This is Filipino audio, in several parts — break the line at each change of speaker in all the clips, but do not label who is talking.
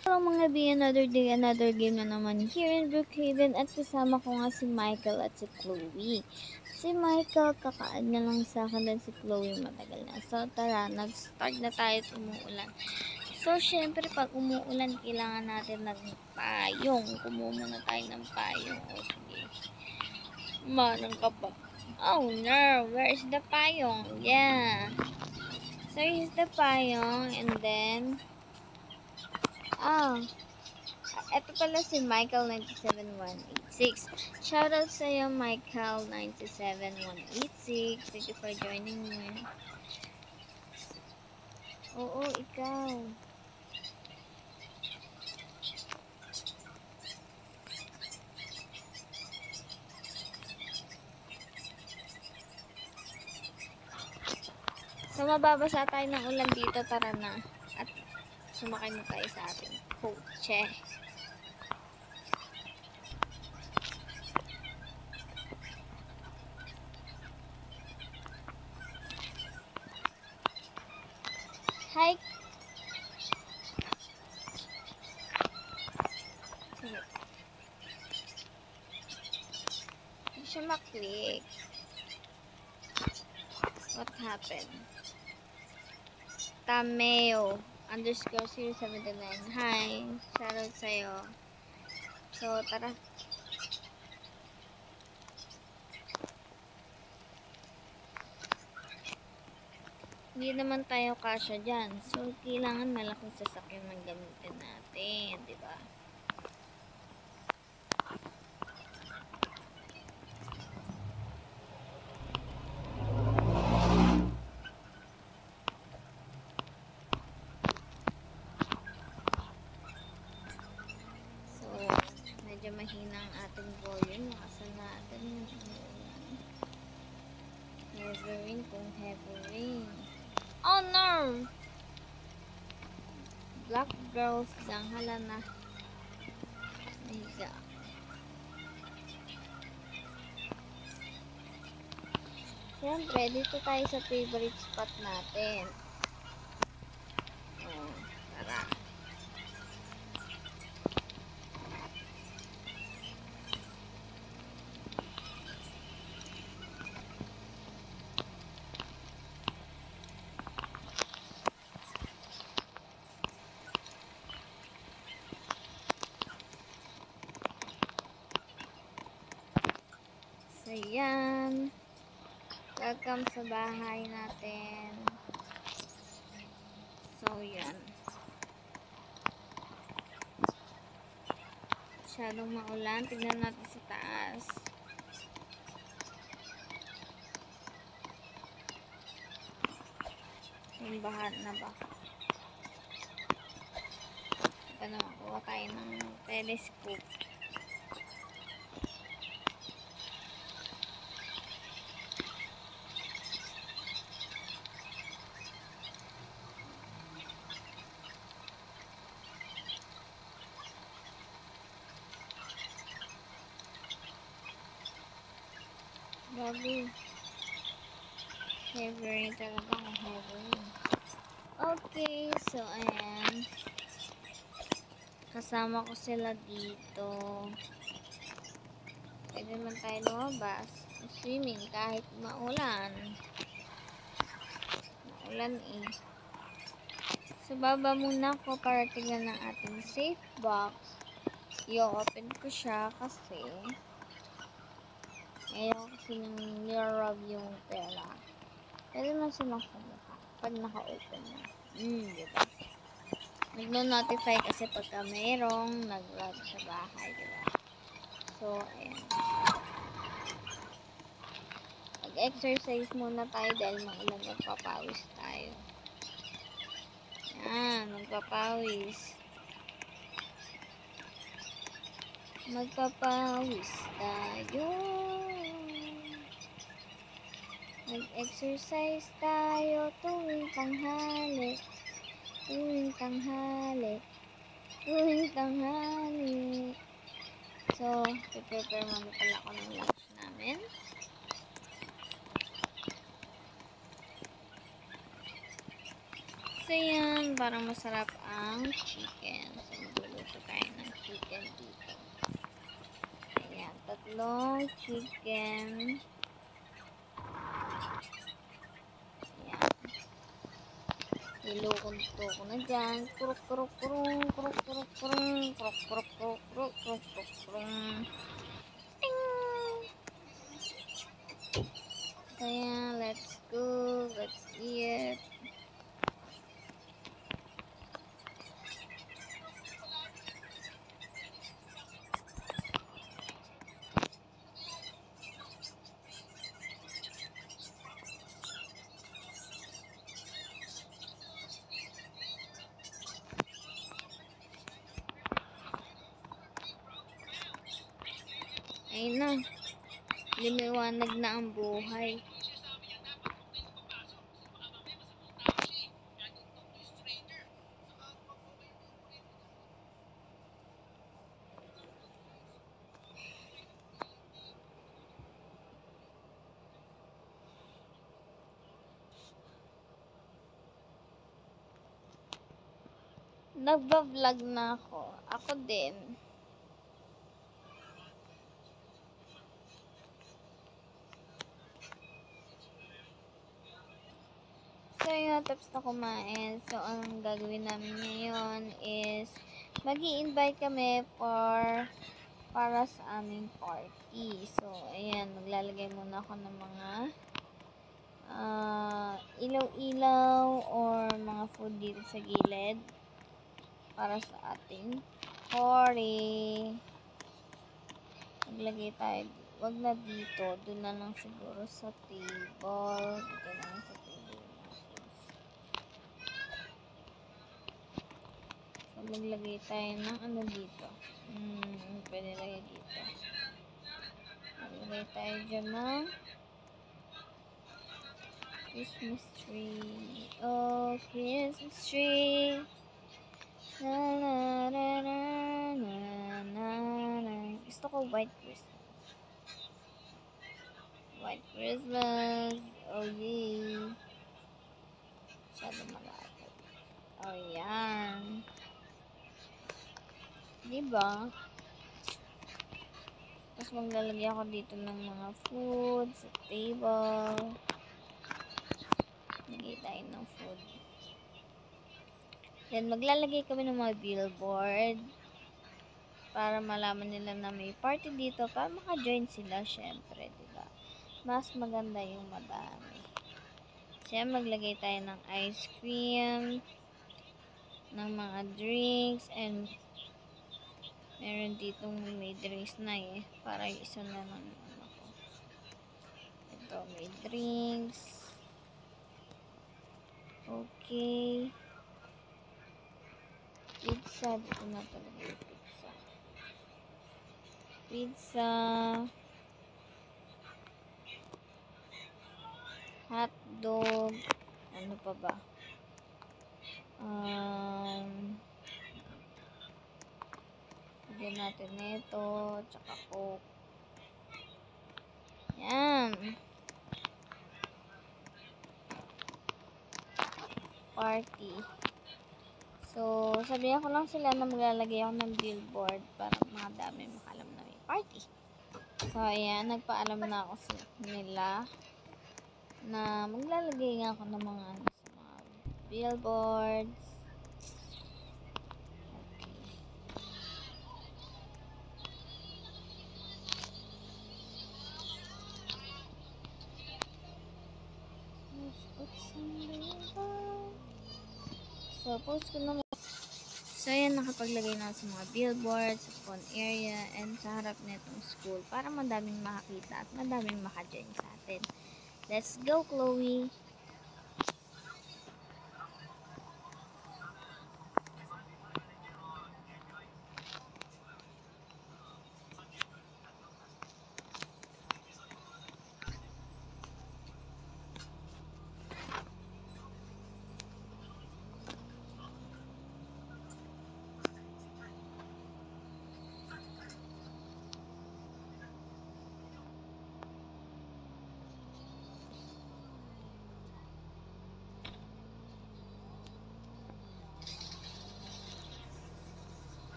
Hello mga B, another day, another game na naman here in Brookhaven at kasama ko nga si Michael at si Chloe. Si Michael kakaad na lang sa akin dan si Chloe matagal na. So tara, nag-start na tayo at umuulan. So syempre pag umuulan kailangan natin ng payong. Kumuha muna tayo ng payong. O sige. Manang ka pa. Oh no, where's the payong? Yeah. So here's the payong and then eto pala si Michael97186. Shoutout sa iyo, Michael97186. Thank you for joining me. Oo, ikaw. So, mababasa tayo ng ulan dito. Tara na. At sumakay na tayo sa ating kotse. Hi! Sige. Hindi siya maklik. What happened? Tameo _079. Hi! Shoutout sa'yo. So, tara. Hindi naman tayo kasya dyan. So, kailangan malaking sasakyan ng gamitin natin. Diba? So, medyo mahina ang ating volume. Nakasan natin yung umuulan. Heavy rain kung heavy rain. Oh no! Black girls lang. Hala na. Nahiga. Siyempre, dito tayo sa favorite spot natin. Oh, tara. So, yan. Welcome sa bahay natin. So, yan. Masyadong maulan. Tignan natin sa taas. Yung bahan na ba? Ito na, makuha tayo ng telescope. Grabe. Heavy rain talaga. Heavy rain. Okay, so ayan. Kasama ko sila dito. Pwede naman tayo lumabas. Swimming kahit maulan. Maulan eh. So, baba muna ako para tignan ng ating safe box. I-open ko siya kasi ayaw kasi nang nirarab yung tela. Pwede naman silang kumukha pag naka-open na. Diba? Nagno-notify kasi pagka mayroong nag-log sa bahay, diba? So, ayan. Mag-exercise muna tayo dahil maulan, magpapawis tayo. Ayan, magpapawis. Magpapawis tayo. Mag-exercise tayo tuwing tanghali. Tuwing tanghali. Tuwing tanghali. So, prepare muna pala ako ng lunch namin. So, yan. Parang masarap ang chicken. So, magluluto tayo ng chicken dito. Ayan. 3 chicken. Ayan. Niluluto ko na dyan. Kuruk, kuruk, kurung. Kuruk, kuruk, kurung. Kuruk, kuruk, kuruk, kuruk, kuruk, kuruk, kurung. Ting! So, yan. Let's cook. Let's eat. Ayun na. Lumiwanag na ang buhay. Nagba-vlog na ako. Ako din. So, yun, tapos na kumain. So, ang gagawin namin ngayon is mag-i-invite kami para sa aming party. So, ayan, maglalagay muna ako ng mga ilaw-ilaw or mga food dito sa gilid para sa ating party. Maglagay tayo. Wag na dito. Doon na lang siguro sa table. Dito na lang sa table. So, maglagay tayo ng ano dito. Pwede lagay dito. Maglagay tayo dyan ng Christmas tree. Oh, Christmas tree. Na na na na na na na. Gusto ko white Christmas. White Christmas. Oh, yay. Masyado malapit. Oh, yan. Diba? Tapos maglalagay ako dito ng mga food sa table. Lagay tayo ng food. Then, maglalagay kami ng mga billboard para malaman nila na may party dito para maka-join sila, syempre, diba? Mas maganda yung madami. Kaya maglagay tayo ng ice cream, ng mga drinks, and meron ditong may drinks na para yung isa na lang ano ko. Ito, may drinks. Okay. Pizza. Dito na talaga yung pizza. Pizza. Hot dog. Ano pa ba? Lagyan natin nito. Tsaka coke. Yan. Party. So, sabihan ko lang sila na maglalagay ako ng billboard para mga dami makalam na may party. So, ayan. Nagpaalam na ako sa nila na maglalagay nga ako ng mga sa mga billboards. So, post ko na. So, ayan, nakapaglagay na sa mga billboards, sa phone area, and sa harap nitong school para madaming makakita at madaming makajoin sa atin. Let's go, Chloe!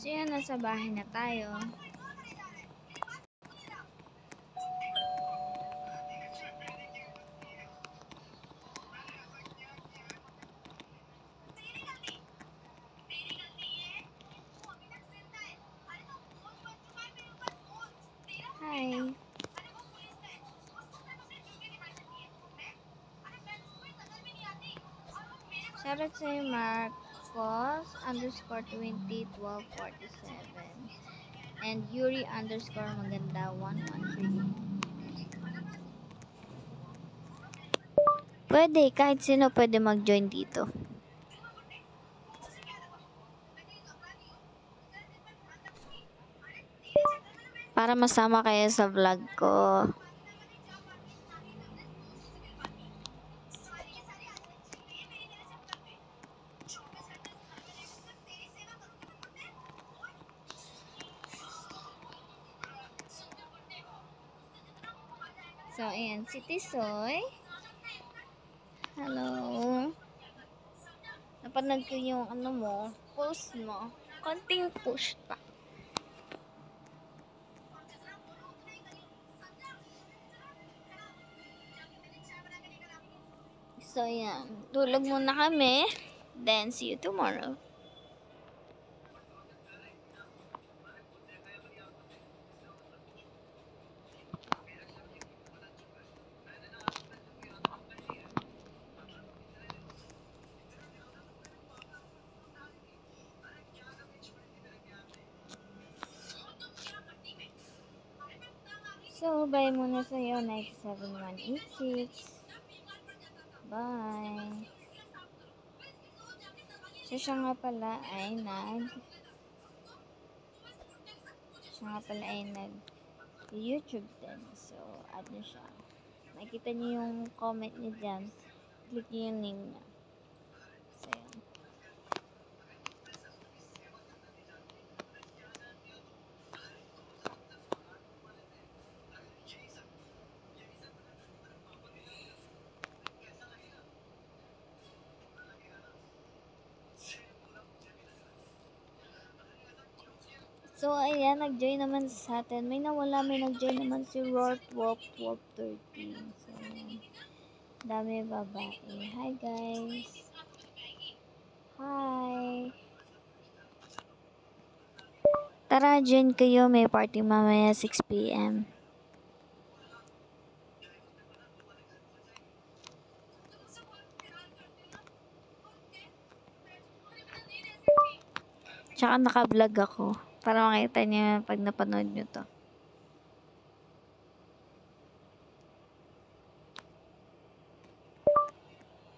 So yan, nasa bahay na tayo. Hi. Shoutout sa'yo, Marcos _201247 and Yuri _maganda 113. Pwede, kahit sino pwede mag-join dito. Para masama kayo sa vlog ko. So, ayan, si Tisoy. Hello. Napanood ko yung post mo. Konting push pa. So, ayan. Tulog muna kami. Then, see you tomorrow. So, bye muna sa'yo, 97186. Bye. So, siya nga pala ay YouTube din. So, add nyo siya. Makikita nyo yung comment niya dyan. Click nyo yung name niya. So, yan. So, ayan, nag-join naman sa atin. May nawala, may nag-join naman si Roar1213. So, dami babae. Hi, guys. Hi. Tara, join kayo. May party mamaya 6 p.m. Tsaka naka-vlog ako. Para makita niyo pag napanood nyo to.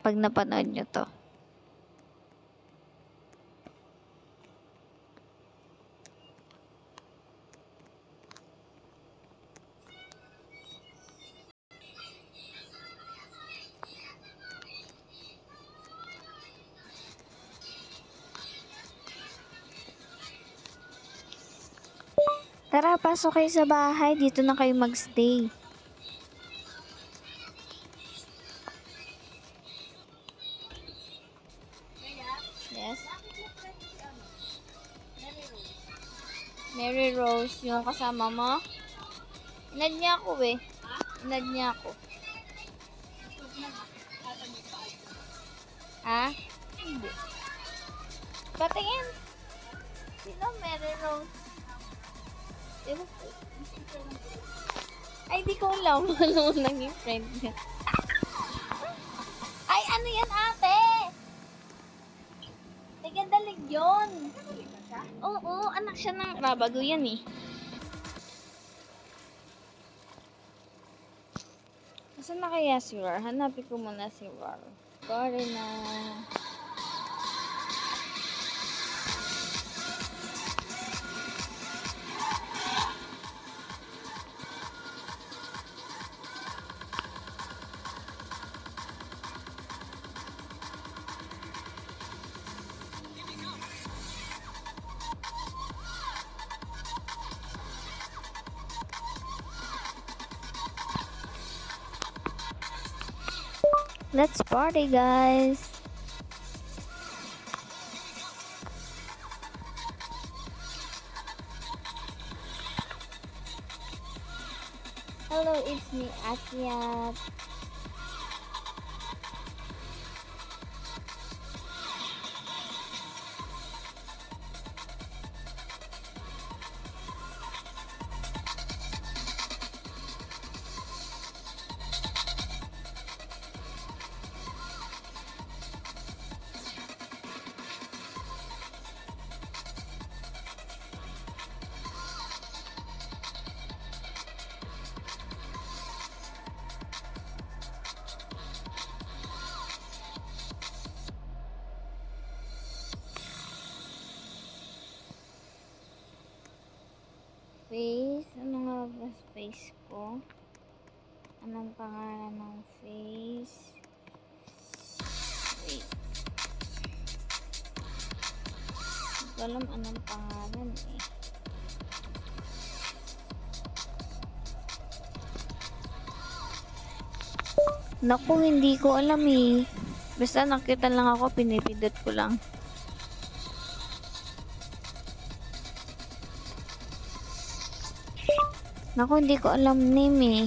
Pag napanood nyo to. Tara, pasok kayo sa bahay. Dito na kayo magstay. Yes. Mary Rose, yung kasama mo? Inad niya ako eh. Inad niya ako. Ha? Hindi. Patingin. Sino Mary Rose? Ay, di ko alam. Ano naging friend niya. Ay, ano yan, ate? Tigandalig yun. Oo, anak siya ng Rabago yan eh. Nasaan na kaya si Rar? Hanapin ko muna si Rar. Sorry na. Let's party, guys. it's me, Akyat. Face? Ano nga ba face ko? Anong pangalan ng face? Wait. Hindi ko alam anong pangalan eh. Naku, hindi ko alam eh. Basta nakita lang ako, pinipindot ko lang. Naku, hindi ko alam name eh.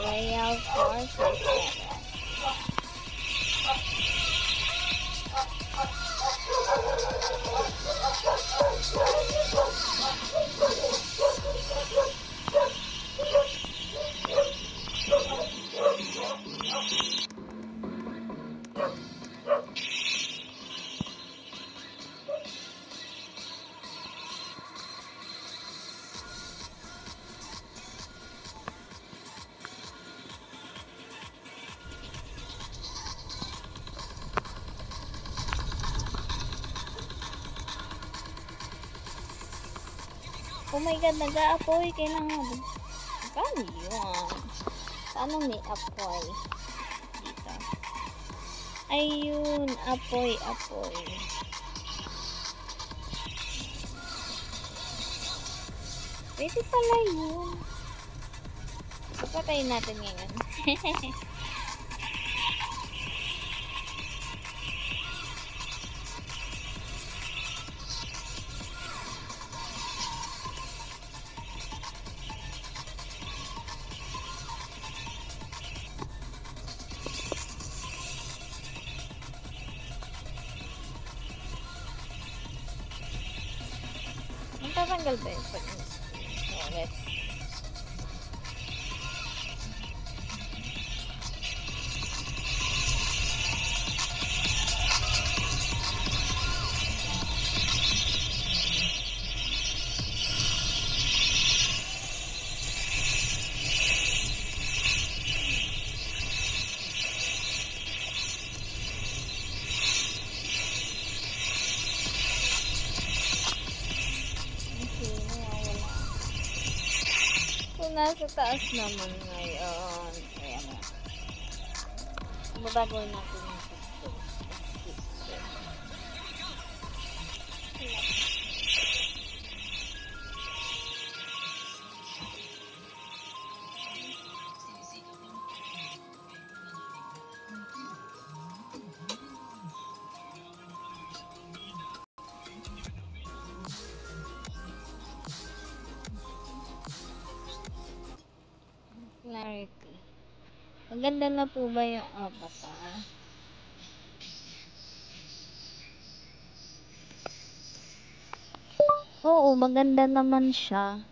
Royal Force. Oh my god, nag-aapoy. Kailangan. Paano yun? Paano may apoy? Dito. Ayun, apoy. Pwede pala yun. Papatayin natin ngayon. Tatanggal ba yun? So, let's nasa taas naman ngayon. Ayan na. Magagawin natin yung clarity. Maganda na po ba yung avatar? Oo, maganda naman siya.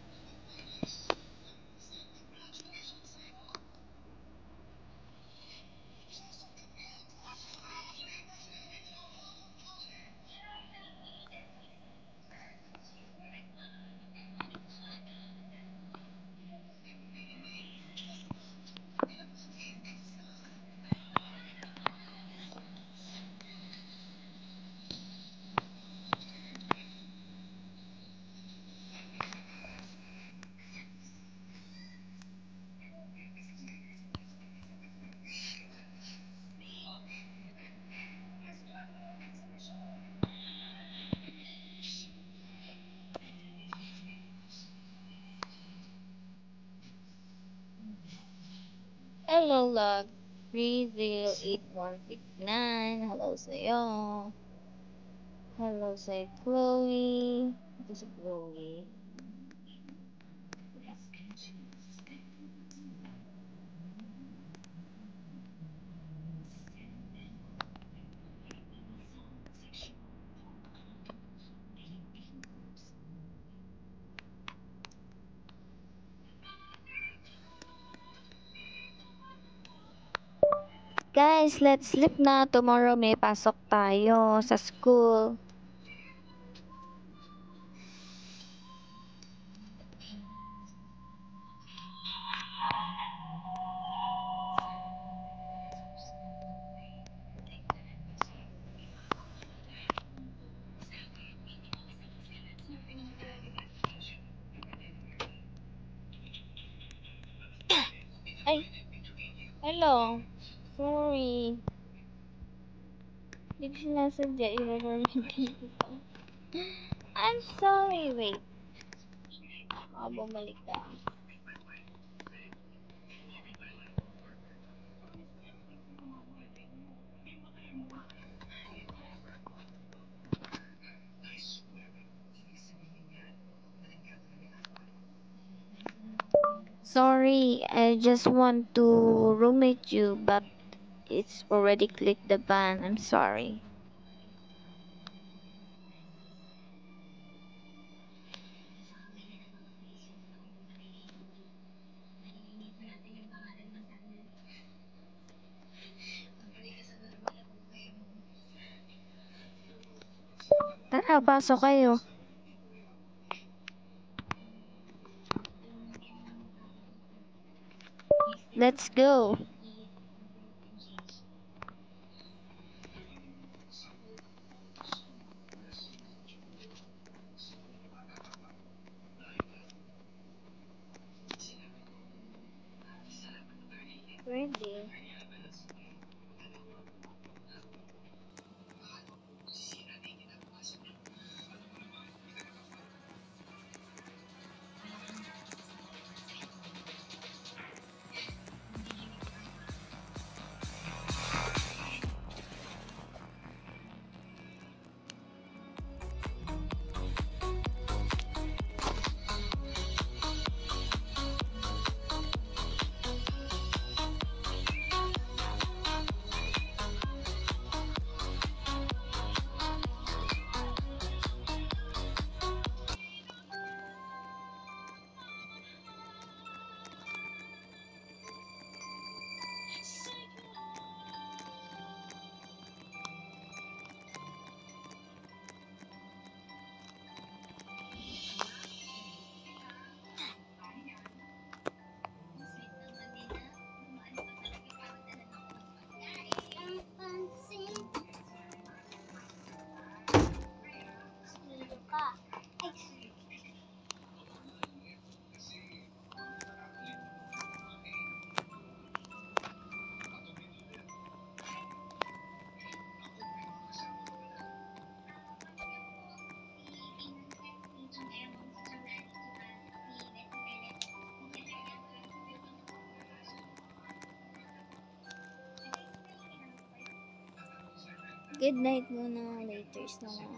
Hello, log. 308169. Hello sa'yo. Hello sa'yo, Chloe. Ito si Chloe. Guys, let's sleep na. Tomorrow may pasok tayo sa school. Ay, hello. Sorry. Hindi ko sinasadya. I-remember ko. I'm sorry. Wait. Bumalik ka. Sorry, I just want to roommate you, but it's already clicked the ban. I'm sorry. Tara, pasok kayo. Let's go. Ready. Good night muna. Laters na nga.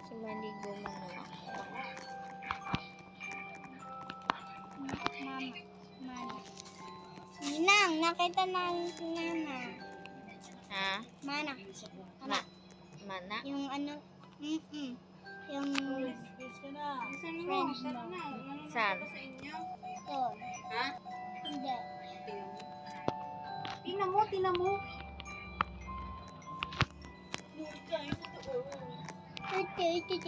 So, maligo muna ako.
Mama. Ninang, nakita namin si Nana.
Ha?
Mana.
Mana?
Yung ano, yung friends mo.
Saan?
Doon.
Ha?
Hindi.
Tingnan mo, tingnan mo.
38.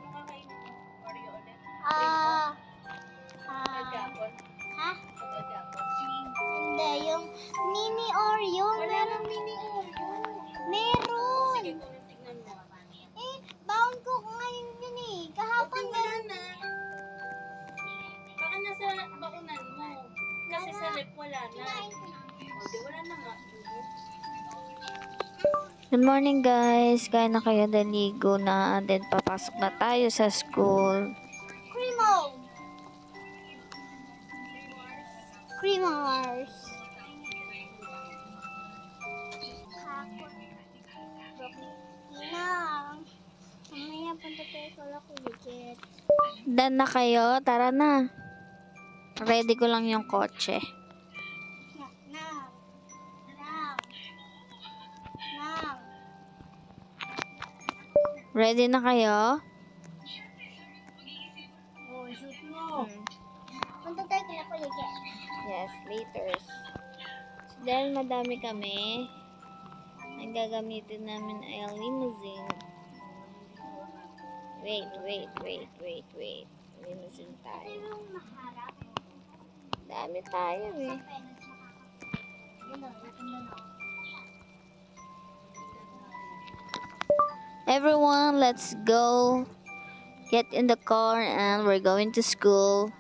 Nakakain mo. Oreo ulit. Pagkapon.
Ha?
Pagkapon.
Hindi, yung mini Oreo.
Wala nang mini Oreo.
Meron.
Sige, kung tignan mo.
Baon ko ngayon yun eh. Kahapon
Okay, wala na. Baka nasa bakunan mo. Kasi sa rep wala na. O, di wala na nga.
Good morning guys. Kaya na kayo naligo na. Then papasok na tayo sa school.
Cremo. Creamers. Ninang. Mamaya punta tayo sa Lakuligit.
Done na kayo? Tara na. Ready ko lang yung kotse.
Nang. Nang. Nang.
Ready na kayo?
Oh, shoot mo.
Punta tayo sa Lakuligit.
Yes, later. So, dahil madami kami, ang gagamitin namin ay ang limousine. Wait. Limousine
Ito
tayo.
yung maharap.
Dami tayo eh. Everyone, let's go. Get in the car and we're going to school.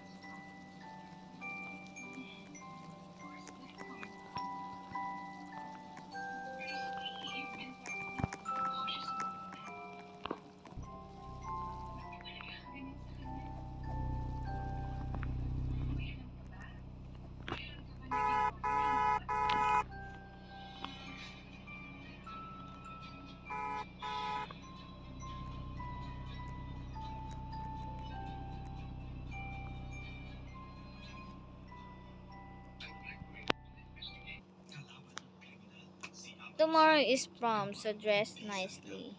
Tomorrow is prom, so dress nicely.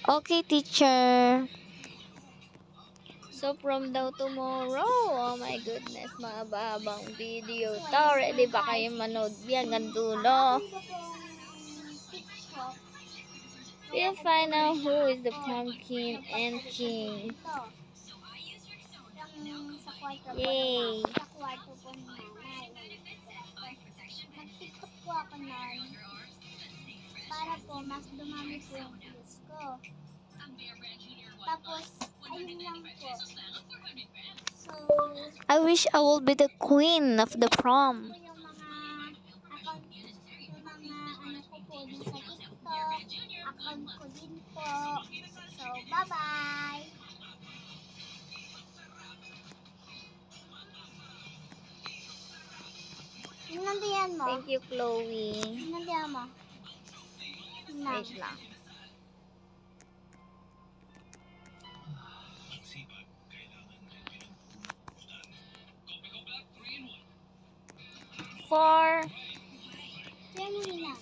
Okay, teacher. So, prom daw tomorrow. Oh my goodness, mahaba-habang video to. Ready ba kayo manood yan? Gandulo. We'll find out who is the prom king and king.
Yung sa kwarto po.
Yay!
Sa kwarto po ni nanay. Nag-tiktok po ako nun. Para po mas dumami po yung views ko. Tapos, ayun lang po. So,
I wish I will be the queen of the prom.
po yung mga account, yung mga ano ko po din sa TikTok, account ko din po. So, bye-bye! Yung nandiyan mo?
Thank you, Chloe.
Yung nandiyan mo?
Wait lang. Four.
Yan yung lang.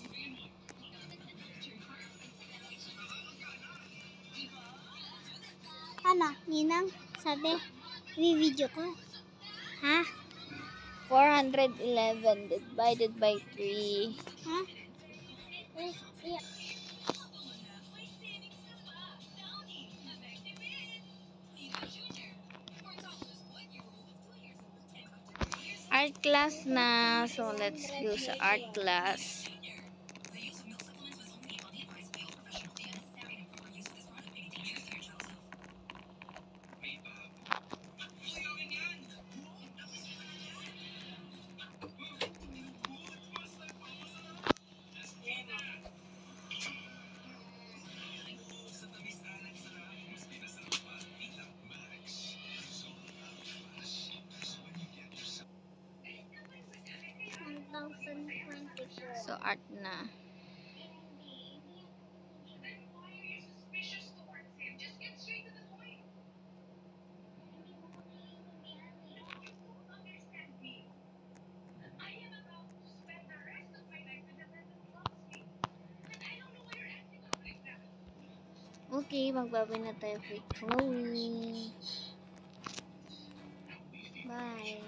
Ano, Ninang? Sabi, video ko. Ha?
411 divided by 3.
Ha?
Art class na. So, let's go sa art class. So, art na. Okay, magbabay na tayo kay Chloe. Bye.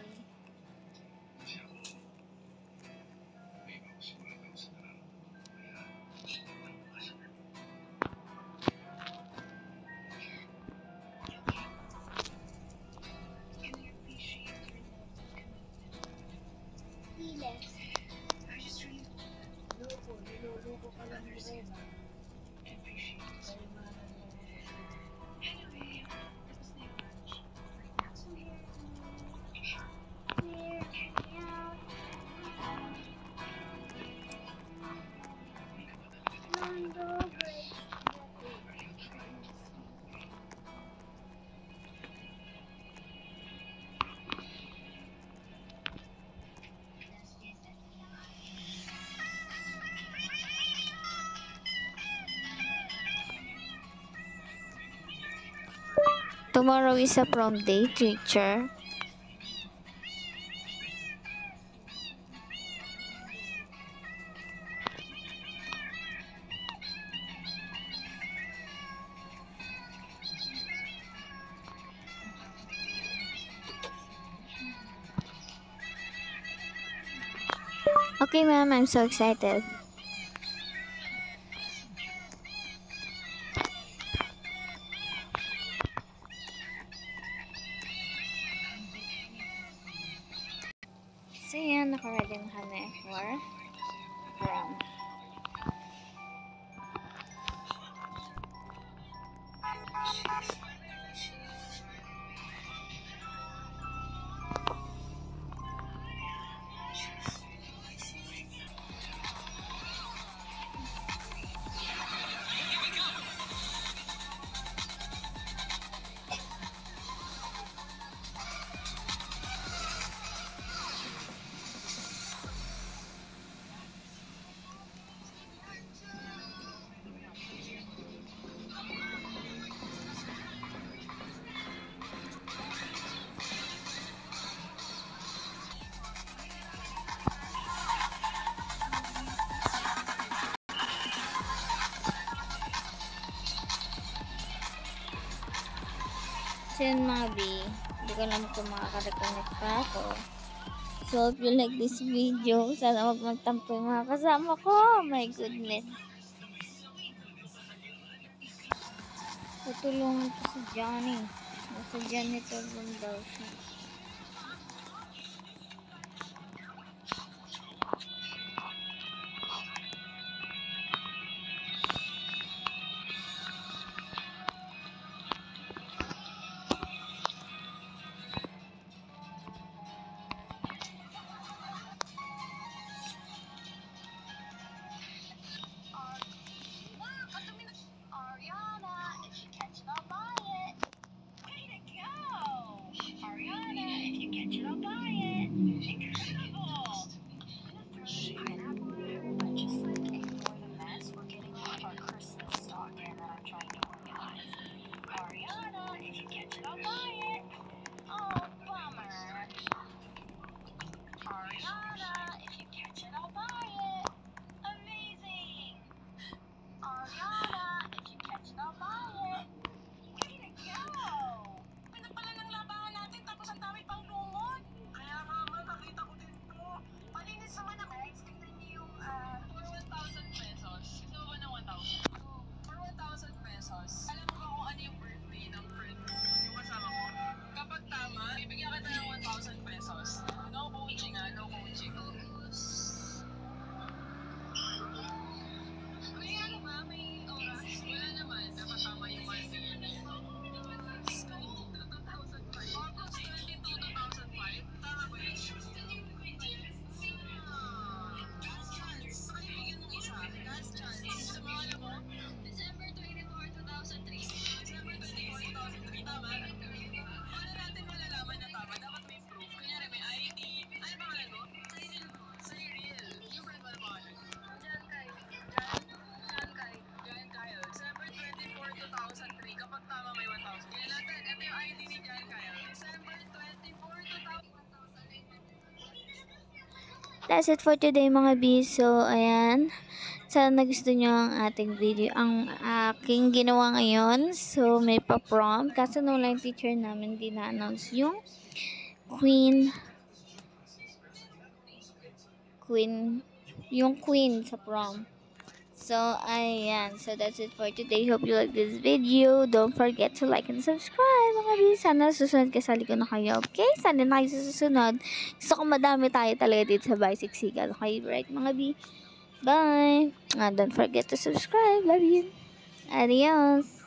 Luluko ka lang ni Rena.
Tomorrow is a prom day, teacher. Okay, ma'am, I'm so excited. So, yan, naka-ready na kami for prom. So, yun mga B, hindi ko alam kung makaka-reconnect pa ako. So, if you like this video, sana huwag magtampo yung mga kasama ko. Oh my goodness. Tutulungan ko si Johnny. Nasa janitor room daw siya. That's it for today mga B. So, ayan. Sana gusto nyo ang ating video. Ang aking ginawa ngayon. So, may pa-prom. Kaso nung line teacher namin, di na-announce yung yung queen sa prom. So, ayan. So, that's it for today. Hope you like this video. Don't forget to like and subscribe, mga B. Sana susunod kasali ko na kayo. Okay? Sana na kayo sa susunod. Gusto ko madami tayo talaga dito sa Bicycle. Okay? Right, mga B? Bye! And don't forget to subscribe. Love you. Adios.